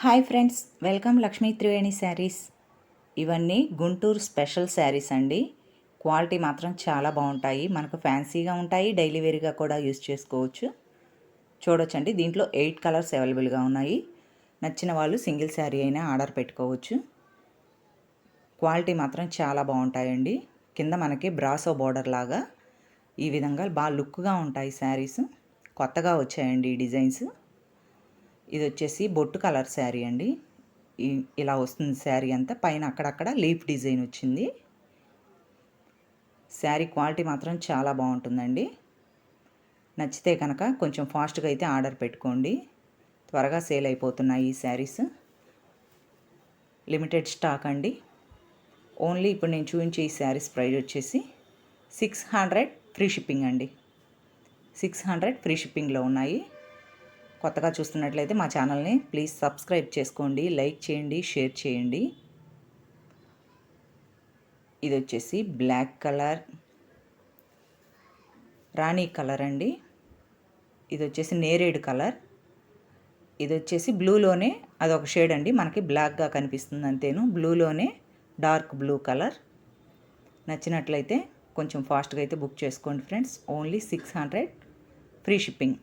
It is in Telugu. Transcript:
Hi friends, welcome Lakshmi Triveni saris. ఇవన్నీ గుంటూరు స్పెషల్ శారీస్ అండి. క్వాలిటీ మాత్రం చాలా బాగుంటాయి. మనకు ఫ్యాన్సీగా ఉంటాయి, డైలీ వేర్గా కూడా యూజ్ చేసుకోవచ్చు. చూడొచ్చండి, దీంట్లో 8 కలర్స్ అవైలబుల్గా ఉన్నాయి. నచ్చిన వాళ్ళు సింగిల్ శారీ అయినా ఆర్డర్ పెట్టుకోవచ్చు. క్వాలిటీ మాత్రం చాలా బాగుంటాయండి. కింద మనకి బ్రాసో బోర్డర్ లాగా ఈ విధంగా బాగా లుక్గా ఉంటాయి శారీస్. కొత్తగా వచ్చాయండి ఈ డిజైన్స్. ఇది వచ్చేసి బొట్టు కలర్ శారీ అండి. ఇలా వస్తుంది శారీ అంతా. పైన అక్కడక్కడ లీఫ్ డిజైన్ వచ్చింది. శారీ క్వాలిటీ మాత్రం చాలా బాగుంటుందండి. నచ్చితే కనుక కొంచెం ఫాస్ట్గా అయితే ఆర్డర్ పెట్టుకోండి. త్వరగా సేల్ అయిపోతున్నాయి ఈ శారీస్. లిమిటెడ్ స్టాక్ అండి. ఓన్లీ ఇప్పుడు నేను చూపించే ఈ శారీస్ ప్రైస్ వచ్చేసి 600 ఫ్రీ షిప్పింగ్ అండి. 600 ఫ్రీ షిప్పింగ్లో ఉన్నాయి. కొత్తగా చూస్తున్నట్లయితే మా ఛానల్ని ప్లీజ్ సబ్స్క్రైబ్ చేసుకోండి, లైక్ చేయండి, షేర్ చేయండి. ఇది వచ్చేసి బ్లాక్ కలర్, రాణి కలర్ అండి. ఇది వచ్చేసి నేరేడు కలర్. ఇది వచ్చేసి బ్లూలోనే అదొక షేడ్ అండి, మనకి బ్లాక్గా కనిపిస్తుంది అంతేను. బ్లూలోనే డార్క్ బ్లూ కలర్. నచ్చినట్లయితే కొంచెం ఫాస్ట్గా అయితే బుక్ చేసుకోండి ఫ్రెండ్స్. Only 600 free shipping.